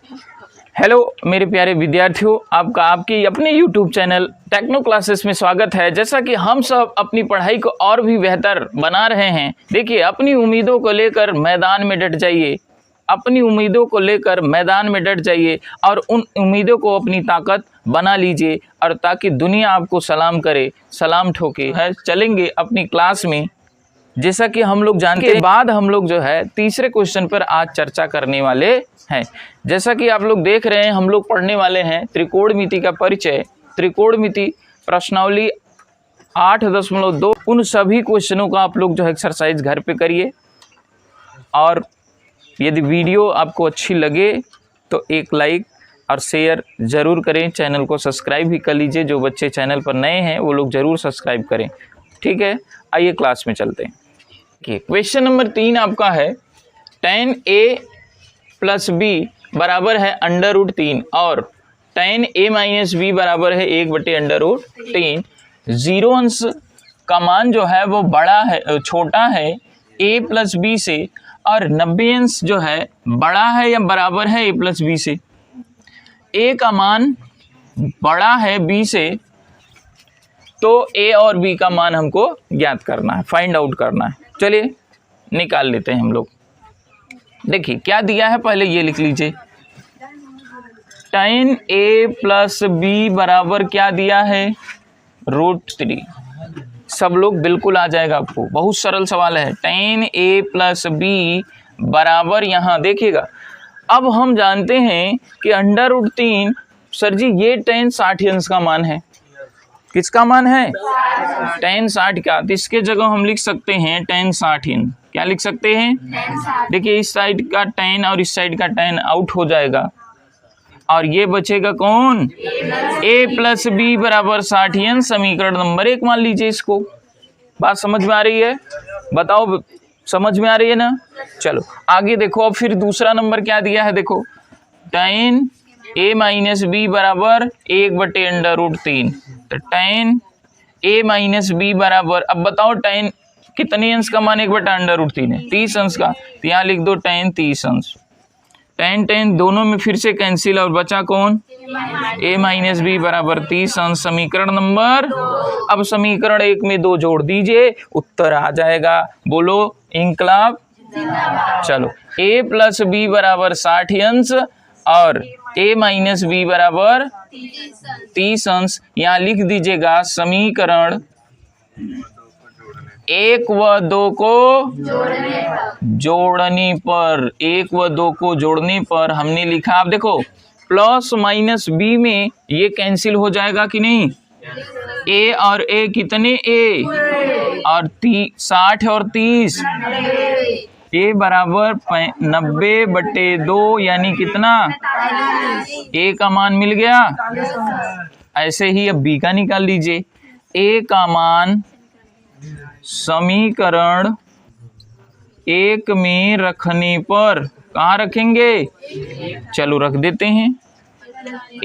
Hello मेरे प्यारे विद्यार्थियों, आपका आपके अपने YouTube चैनल टेक्नो क्लासेस में स्वागत है। जैसा कि हम सब अपनी पढ़ाई को और भी बेहतर बना रहे हैं, देखिए अपनी उम्मीदों को लेकर मैदान में डट जाइए, अपनी उम्मीदों को लेकर मैदान में डट जाइए और उन उम्मीदों को अपनी ताकत बना लीजिए, और ताकि दुनिया आपको सलाम करे, सलाम ठोके। है चलेंगे अपनी क्लास में। जैसा कि हम लोग जानते हैं, बाद हम लोग जो है तीसरे क्वेश्चन पर आज चर्चा करने वाले हैं। जैसा कि आप लोग देख रहे हैं, हम लोग पढ़ने वाले हैं त्रिकोणमिति का परिचय, त्रिकोणमिति प्रश्नावली 8.2। उन सभी क्वेश्चनों का आप लोग जो है एक्सरसाइज घर पे करिए, और यदि वीडियो आपको अच्छी लगे तो एक लाइक और शेयर ज़रूर करें। चैनल को सब्सक्राइब भी कर लीजिए, जो बच्चे चैनल पर नए हैं वो लोग ज़रूर सब्सक्राइब करें। ठीक है, आइए क्लास में चलते हैं। क्वेश्चन नंबर 3 आपका है, tan a प्लस b बराबर है √3 और tan a माइनस b बराबर है 1/√3। जीरो अंश का मान जो है वो बड़ा है, छोटा है a प्लस b से, और 90 अंश जो है बड़ा है या बराबर है a प्लस b से। a का मान बड़ा है b से, तो a और b का मान हमको ज्ञात करना है, फाइंड आउट करना है। चलिए निकाल लेते हैं हम लोग। देखिए क्या दिया है, पहले ये लिख लीजिए, tan a प्लस b बराबर क्या दिया है, √3। सब लोग बिल्कुल आ जाएगा आपको, बहुत सरल सवाल है। tan a प्लस b बराबर, यहाँ देखिएगा, अब हम जानते हैं कि √3, सर जी ये tan 60 अंश का मान है। किसका मान है? tan 60 का। तो इसके जगह हम लिख सकते हैं tan 60। क्या लिख सकते हैं? देखिए इस साइड का tan और इस साइड का tan आउट हो जाएगा, और ये बचेगा कौन? a प्लस b बराबर 60। समीकरण नंबर 1 मान लीजिए इसको। बात समझ में आ रही है? बताओ, समझ में आ रही है ना? चलो आगे देखो। अब फिर दूसरा नंबर क्या दिया है, देखो, tan a माइनस b बराबर 1/√3। तो tan a माइनस b बराबर, अब बताओ tan कितने अंश का मान 1/√3 है? 30 अंश का। तो यहाँ लिख दो tan 30 अंश। tan दोनों में फिर से कैंसिल, और बचा कौन? a माइनस b बराबर 30 अंश। समीकरण नंबर, अब समीकरण 1 में 2 जोड़ दीजिए, उत्तर आ जाएगा। बोलो इंकलाब। चलो a प्लस b बराबर 60 अंश और a माइनस b बराबर 30 अंश। यहाँ लिख दीजिएगा समीकरण 1 व 2 को जोड़ने पर, 1 व 2 को जोड़ने पर हमने लिखा, आप देखो प्लस माइनस b में ये कैंसिल हो जाएगा कि नहीं? a और a कितने? a और 60 और 30, a बराबर 90/2, यानी कितना? a का मान मिल गया। ऐसे ही अब b का निकाल लीजिए। a का मान समीकरण 1 में रखने पर कहाँ रखेंगे? चलो रख देते हैं।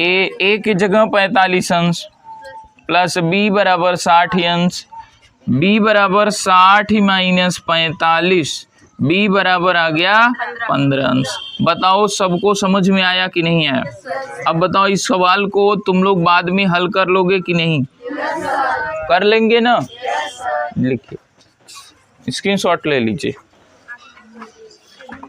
a की जगह 45 अंश प्लस b बराबर 60 अंश, b बराबर 60 माइनस 45, b बराबर आ गया 15 अंश। बताओ सबको समझ में आया कि नहीं आया? अब बताओ इस सवाल को तुम लोग बाद में हल कर लोगे कि नहीं? कर लेंगे ना? लिखिए, स्क्रीनशॉट ले लीजिए।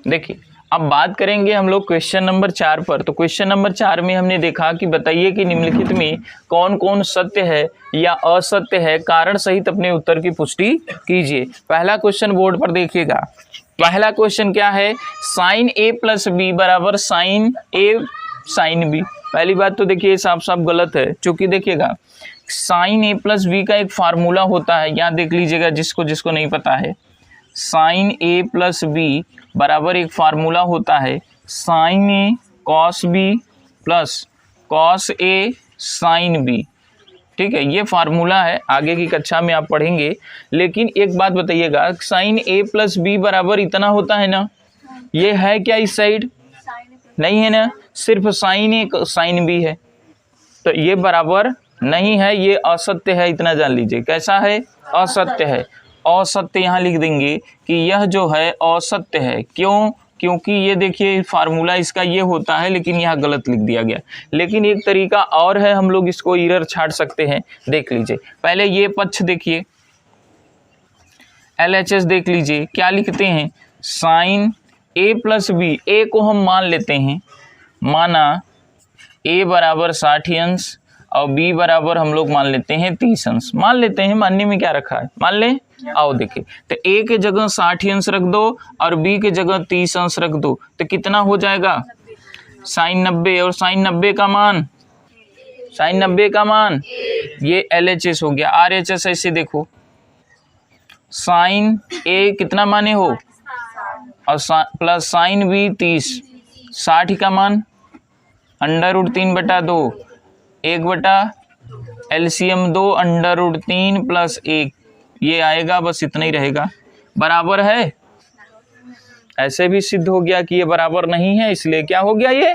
देखिए अब बात करेंगे हम लोग क्वेश्चन नंबर 4 पर। तो क्वेश्चन नंबर 4 में हमने देखा कि बताइए कि निम्नलिखित में कौन कौन सत्य है या असत्य है, कारण सहित अपने उत्तर की पुष्टि कीजिए। पहला क्वेश्चन बोर्ड पर देखिएगा। पहला क्वेश्चन क्या है? sin a प्लस b बराबर sin a sin b। पहली बात तो देखिए साफ साफ गलत है, क्योंकि देखिएगा sin a प्लस b का एक फार्मूला होता है, यहाँ देख लीजिएगा जिसको जिसको नहीं पता है। sin a प्लस b बराबर एक फार्मूला होता है sin a cos b plus cos a sin b। ठीक है, ये फार्मूला है, आगे की कक्षा में आप पढ़ेंगे। लेकिन एक बात बताइएगा, sin a प्लस b बराबर इतना होता है ना? ये है क्या इस साइड? नहीं है ना, सिर्फ sin a sin b है, तो ये बराबर नहीं है, ये असत्य है, इतना जान लीजिए। कैसा है? असत्य है। असत्य यहाँ लिख देंगे कि यह जो है असत्य है। क्यों? क्योंकि ये देखिए फार्मूला इसका ये होता है, लेकिन यहाँ गलत लिख दिया गया। लेकिन एक तरीका और है, हम लोग इसको एरर छाट सकते हैं। देख लीजिए, पहले ये पक्ष देखिए, LHS देख लीजिए, क्या लिखते हैं, साइन A प्लस बी, ए को हम मान लेते हैं, माना A बराबर 60 अंश और B बराबर हम लोग मान लेते हैं 30 अंश। मान लेते हैं, मानने में क्या रखा है, मान ले। आओ देखिए, तो A के जगह 60 अंश रख दो और B के जगह 30 अंश रख दो, तो कितना हो जाएगा, साइन 90। और साइन 90 का मान, साइन 90 का मान ये LHS हो गया। RHS ऐसे देखो, साइन A कितना माने हो और प्लस साइन B 30, 60 का मान √3/2, 1/, LCM 2 √3 + 1, ये आएगा, बस इतना ही रहेगा। बराबर है, ऐसे भी सिद्ध हो गया कि ये बराबर नहीं है, इसलिए क्या हो गया, ये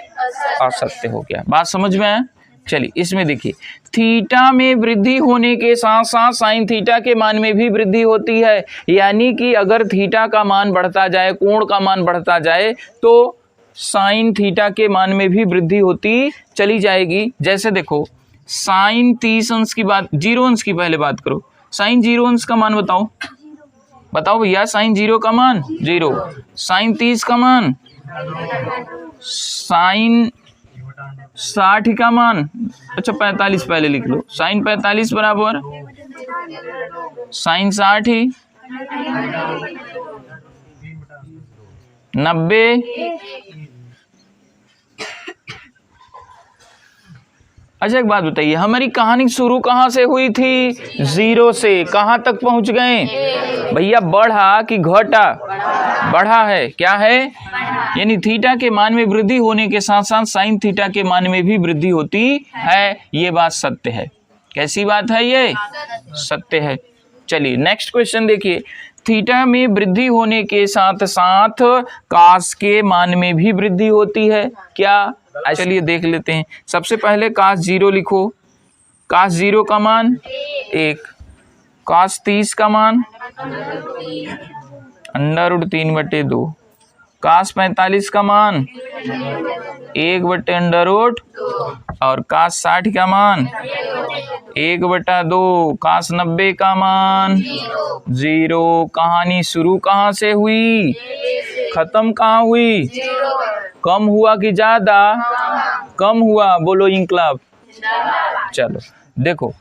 असत्य हो गया। बात समझ में आया। चलिए इसमें देखिए, थीटा में वृद्धि होने के साथ साथ साइन थीटा के मान में भी वृद्धि होती है। यानी कि अगर थीटा का मान बढ़ता जाए, कोण का मान बढ़ता जाए, तो साइन थीटा के मान में भी वृद्धि होती चली जाएगी। जैसे देखो, साइन 30 अंश की बात, 0 अंश की पहले बात करो, साइन 0 अंश का मान बताओ, बताओ भैया, साइन 0 का मान 0, साइन 30 का मान, साइन 60 का मान, अच्छा 45 पहले लिख लो, साइन 45 बराबर साइन 60 90। अच्छा एक बात बताइए, हमारी कहानी शुरू कहाँ से हुई थी, 0 से, कहाँ तक पहुंच गए भैया, बढ़ा कि घटा, बढ़ा है, क्या है, यानी थीटा के मान में वृद्धि होने के साथ साथ साइन थीटा के मान में भी वृद्धि होती है। ये बात सत्य है। कैसी बात है, ये सत्य है। चलिए नेक्स्ट क्वेश्चन देखिए, थीटा में वृद्धि होने के साथ साथ कास के मान में भी वृद्धि होती है क्या, चलिए देख लेते हैं। सबसे पहले कास 0 लिखो, कास 0 का मान 1, कास 30 का मान √3/2, कास 45 का मान 1/√, और कास 60 का मान 1/2, कास 90 का मान 0। कहानी शुरू कहाँ से हुई, खत्म कहाँ हुई, कम हुआ कि ज्यादा, कम हुआ, बोलो इंकलाब। चलो देखो,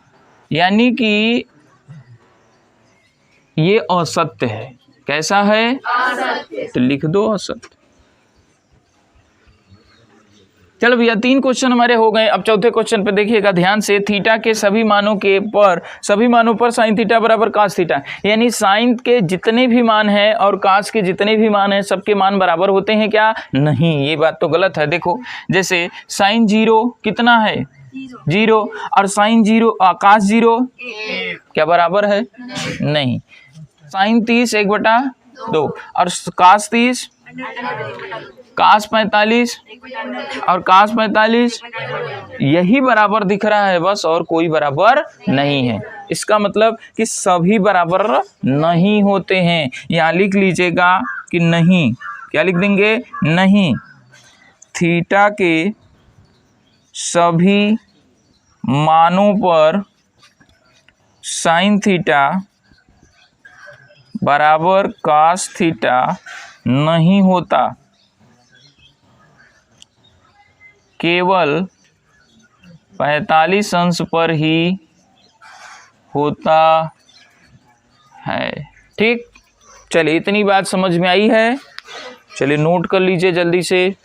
यानी कि ये असत्य है। कैसा है, तो लिख दो असत्य। चलो भैया 3 क्वेश्चन हमारे हो गए। अब चौथे क्वेश्चन पे देखिएगा ध्यान से, थीटा के सभी मानों पर साइन थीटा बराबर कास थीटा, यानी साइन के जितने भी मान हैं और कास के जितने भी मान हैं, सबके मान बराबर होते हैं क्या, नहीं, ये बात तो गलत है। देखो जैसे साइन 0 कितना है, 0, और साइन 0 कास 0 क्या बराबर है, नहीं। साइन 30 1/2 और कास 30, कास 45 और कास 45, यही बराबर दिख रहा है बस, और कोई बराबर नहीं है। इसका मतलब कि सभी बराबर नहीं होते हैं। यहाँ लिख लीजिएगा कि नहीं, क्या लिख देंगे, नहीं, थीटा के सभी मानों पर साइन थीटा बराबर कास थीटा नहीं होता, केवल 45 अंश पर ही होता है। ठीक, चलिए इतनी बात समझ में आई है। चलिए नोट कर लीजिए जल्दी से।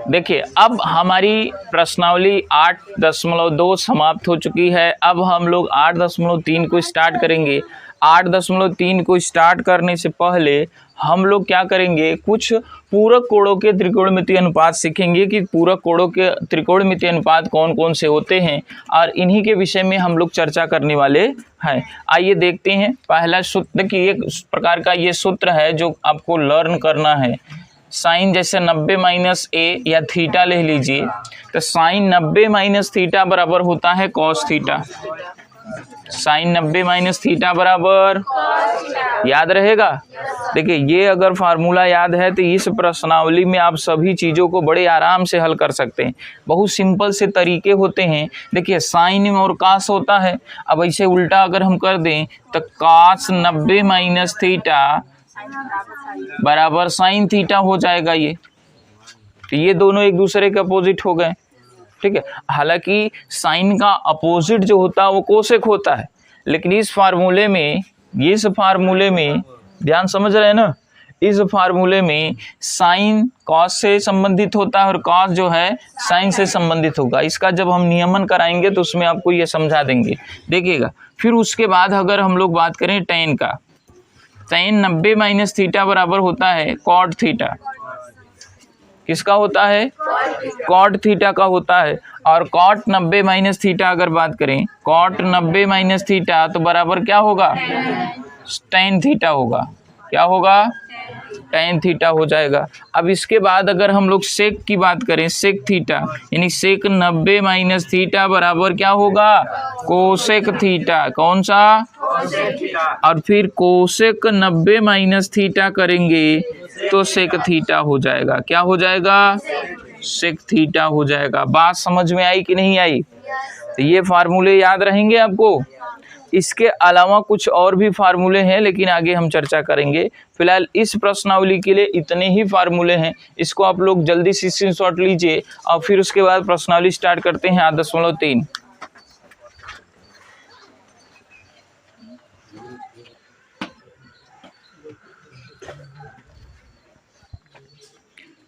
देखिए अब हमारी प्रश्नावली 8.2 समाप्त हो चुकी है। अब हम लोग 8.3 को स्टार्ट करेंगे। 8.3 को स्टार्ट करने से पहले हम लोग क्या करेंगे, कुछ पूरक कोणों के त्रिकोणमितीय अनुपात सीखेंगे कि पूरक कोणों के त्रिकोणमितीय अनुपात कौन कौन से होते हैं, और इन्हीं के विषय में हम लोग चर्चा करने वाले हैं। आइए देखते हैं पहला सूत्र की, एक प्रकार का ये सूत्र है जो आपको लर्न करना है। साइन जैसे 90 - a या थीटा ले लीजिए, तो साइन 90 - थीटा बराबर होता है cos theta. Sine 90 minus theta बराबर, याद रहेगा। देखिए ये अगर फार्मूला याद है तो इस प्रश्नावली में आप सभी चीज़ों को बड़े आराम से हल कर सकते हैं। बहुत सिंपल से तरीके होते हैं। देखिए साइन और कास होता है, अब ऐसे उल्टा अगर हम कर दें तो कास 90 माइनस थीटा बराबर साइन थीटा हो जाएगा। ये तो ये दोनों एक दूसरे के अपोजिट हो गए, ठीक है। हालांकि साइन का अपोजिट जो होता है वो कोसेक होता है, लेकिन इस फार्मूले में ध्यान समझ रहे हैं ना, इस फार्मूले में साइन कॉस से संबंधित होता है और कॉस जो है साइन से संबंधित होगा। इसका जब हम नियमन कराएंगे तो उसमें आपको ये समझा देंगे, देखिएगा। फिर उसके बाद अगर हम लोग बात करें टेन का, टेन 90 माइनस थीटा बराबर होता है कॉट थीटा। किसका होता है? कॉट थीटा का होता है। और कॉट 90 माइनस थीटा अगर बात करें, कॉट 90 माइनस थीटा तो बराबर क्या होगा? टेन थीटा होगा। क्या होगा? टेन थीटा हो जाएगा। अब इसके बाद अगर हम लोग सेक की बात करें, सेक थीटा, यानी सेक 90 माइनस थीटा बराबर क्या होगा? Cosec theta. कौन सा? और फिर कोसेक 90 माइनस थीटा करेंगे तो सेक थीटा हो जाएगा। क्या हो जाएगा? सेक थीटा हो जाएगा। बात समझ में आई कि नहीं आई? तो ये फार्मूले याद रहेंगे आपको। इसके अलावा कुछ और भी फार्मूले हैं, लेकिन आगे हम चर्चा करेंगे। फिलहाल इस प्रश्नावली के लिए इतने ही फार्मूले हैं। इसको आप लोग जल्दी से स्क्रीनशॉट लीजिए और फिर उसके बाद प्रश्नावली स्टार्ट करते हैं 8.3।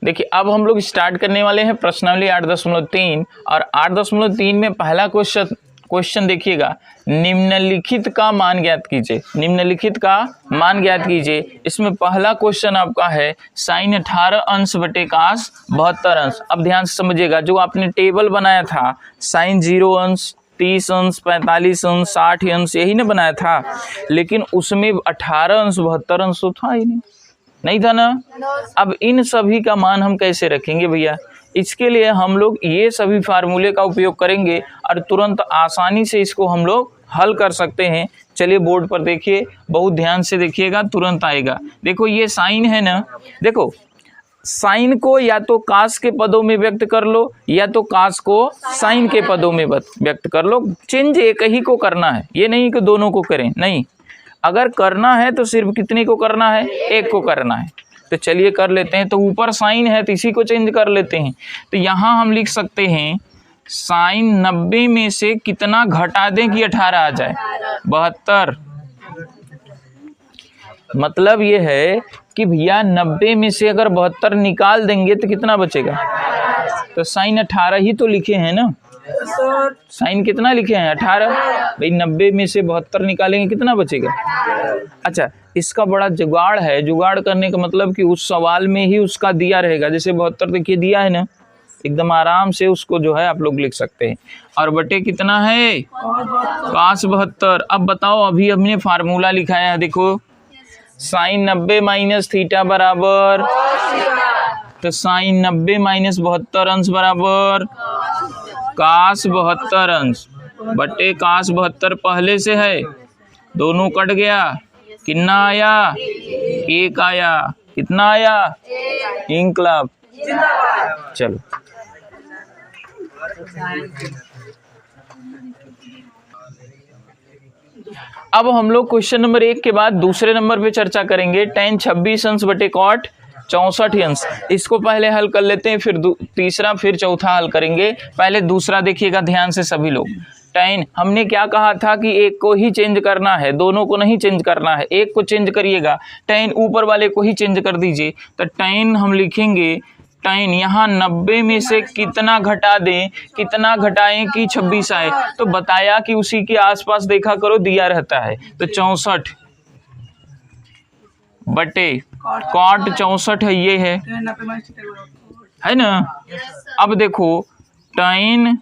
देखिए अब हम लोग स्टार्ट करने वाले हैं प्रश्नावली 8.3 और 8.3 में पहला क्वेश्चन देखिएगा, निम्नलिखित का मान ज्ञात कीजिए। निम्नलिखित का मान ज्ञात कीजिए। इसमें पहला क्वेश्चन आपका है साइन 18 अंश बटे कास 72 अंश। अब ध्यान से समझिएगा, जो आपने टेबल बनाया था साइन 0 अंश, 30 अंश, 45 अंश, 60 अंश, यही ना बनाया था, लेकिन उसमें 18 अंश 72 अंश तो था ही नहीं था ना। अब इन सभी का मान हम कैसे रखेंगे भैया? इसके लिए हम लोग ये सभी फार्मूले का उपयोग करेंगे और तुरंत आसानी से इसको हम लोग हल कर सकते हैं। चलिए बोर्ड पर देखिए, बहुत ध्यान से देखिएगा, तुरंत आएगा। देखो ये साइन है ना, देखो साइन को या तो कास के पदों में व्यक्त कर लो या तो कास को साइन के पदों में व्यक्त कर लो। चेंज एक ही को करना है, ये नहीं कि दोनों को करें, नहीं। अगर करना है तो सिर्फ कितने को करना है? एक को करना है। तो चलिए कर लेते हैं। तो ऊपर साइन है तो इसी को चेंज कर लेते हैं। तो यहाँ हम लिख सकते हैं साइन 90 में से कितना घटा दें कि 18 आ जाए? 72। मतलब ये है कि भैया 90 में से अगर 72 निकाल देंगे तो कितना बचेगा? तो साइन 18 ही तो लिखे हैं ना। साइन कितना लिखे हैं? 18। भाई 90 में से 72 निकालेंगे कितना बचेगा? अच्छा, इसका बड़ा जुगाड़ है। जुगाड़ करने का मतलब कि उस सवाल में ही उसका दिया रहेगा। जैसे 72 देखिए दिया है ना, एकदम आराम से उसको जो है आप लोग लिख सकते हैं। और बटे कितना है? कास 72। अब बताओ, अभी हमने फार्मूला लिखा है, देखो साइन 90 माइनस थीटा बराबर, तो साइन 90 माइनस 72 अंश बराबर कास 72 अंश बटे कास 72 पहले से है, दोनों कट गया, कितना आया? 1 आया। कितना आया? इंकलाब। चलो अब हम लोग क्वेश्चन नंबर 1 के बाद दूसरे नंबर पे चर्चा करेंगे। tan 26 अंश बटे कॉट 64 अंश। इसको पहले हल कर लेते हैं, फिर तीसरा, फिर चौथा हल करेंगे। पहले दूसरा देखिएगा ध्यान से सभी लोग। tan हमने क्या कहा था कि एक को ही चेंज करना है, दोनों को नहीं चेंज करना है। एक को चेंज करिएगा, tan ऊपर वाले को ही चेंज कर दीजिए। तो tan हम लिखेंगे, tan यहाँ 90 में से कितना घटा दें, कितना घटाएं कि 26 आए। तो बताया कि उसी के आसपास देखा करो, दिया रहता है। तो 64 बटे कॉट 64 है, ये है ना। अब देखो tan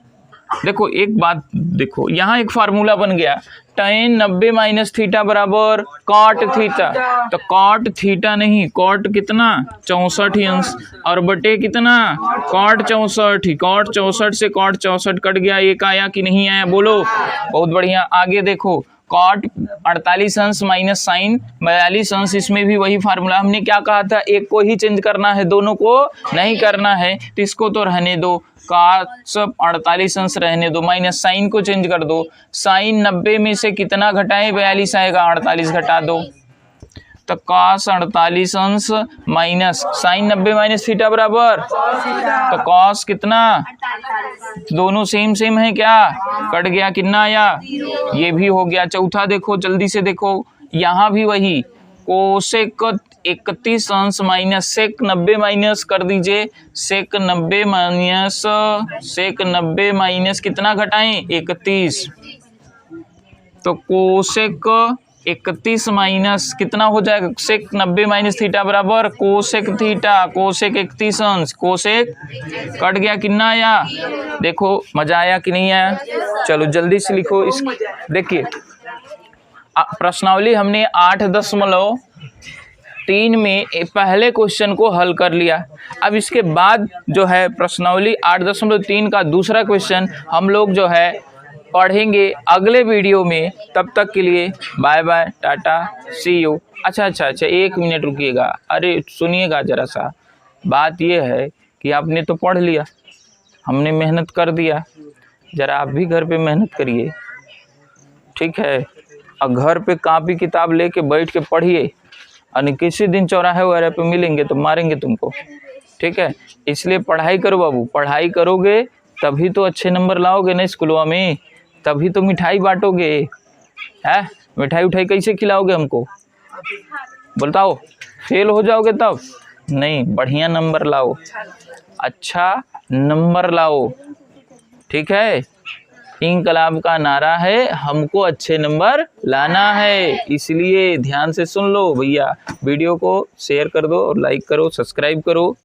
देखो एक बात देखो, यहाँ एक फार्मूला बन गया, tan 90 माइनस थीटा बराबर कॉट थीटा। तो कॉट थीटा नहीं, कॉट कितना 64 ही अंश, और बटे कितना कॉट 64 ही। कॉट 64 से कॉट 64 कट गया, एक आया कि नहीं आया बोलो। बहुत बढ़िया। आगे देखो, कॉट 48 अंश माइनस साइन 42 अंश, इसमें भी वही फार्मूला। हमने क्या कहा था, एक को ही चेंज करना है, दोनों को नहीं करना है। तो इसको तो रहने दो, कॉस 48 अंश रहने दो, माइनस साइन को चेंज कर दो। साइन 90 में से कितना घटाएं, 42 आएगा, 48 घटा दो। तो कॉस 48 अंश माइनस साइन 90 माइनस थीटा बराबर, तो कॉस कितना, दोनों सेम सेम है क्या, कट गया, कितना आया, ये भी हो गया। चौथा देखो, जल्दी से देखो, यहाँ भी वही, कोसेक 31 अंश माइनस सेक 90 माइनस कर दीजिए, सेक 90 माइनस कितना घटाएं, 31। तो कोसेक 31 माइनस कितना हो जाएगा, सेक 90 माइनस थीटा बराबर कोसेक थीटा, कोसेक 31 अंश, कोसेक कट गया, कितना आया। देखो मजा आया कि नहीं आया। चलो जल्दी से लिखो। इस देखिए प्रश्नावली हमने 8.3 में पहले क्वेश्चन को हल कर लिया। अब इसके बाद जो है प्रश्नावली 8.3 का दूसरा क्वेश्चन हम लोग जो है पढ़ेंगे अगले वीडियो में। तब तक के लिए bye bye, tata, see you. अच्छा, एक मिनट रुकिएगा, अरे सुनिएगा जरा सा। बात यह है कि आपने तो पढ़ लिया, हमने मेहनत कर दिया, जरा आप भी घर पे मेहनत करिए, ठीक है। और घर पे कापी किताब लेके बैठ के पढ़िए, और किसी दिन चौराहे वगैरह पे मिलेंगे तो मारेंगे तुमको, ठीक है। इसलिए पढ़ाई करो बाबू, पढ़ाई करोगे तभी तो अच्छे नंबर लाओगे ना स्कूलों में, तभी तो मिठाई बांटोगे, है। मिठाई उठाई कैसे खिलाओगे हमको, बताओ। फेल हो जाओगे तब नहीं, बढ़िया नंबर लाओ, अच्छा नंबर लाओ, ठीक है। इंकलाब का नारा है, हमको अच्छे नंबर लाना है, इसलिए ध्यान से सुन लो भैया। वीडियो को शेयर कर दो और लाइक करो, सब्सक्राइब करो।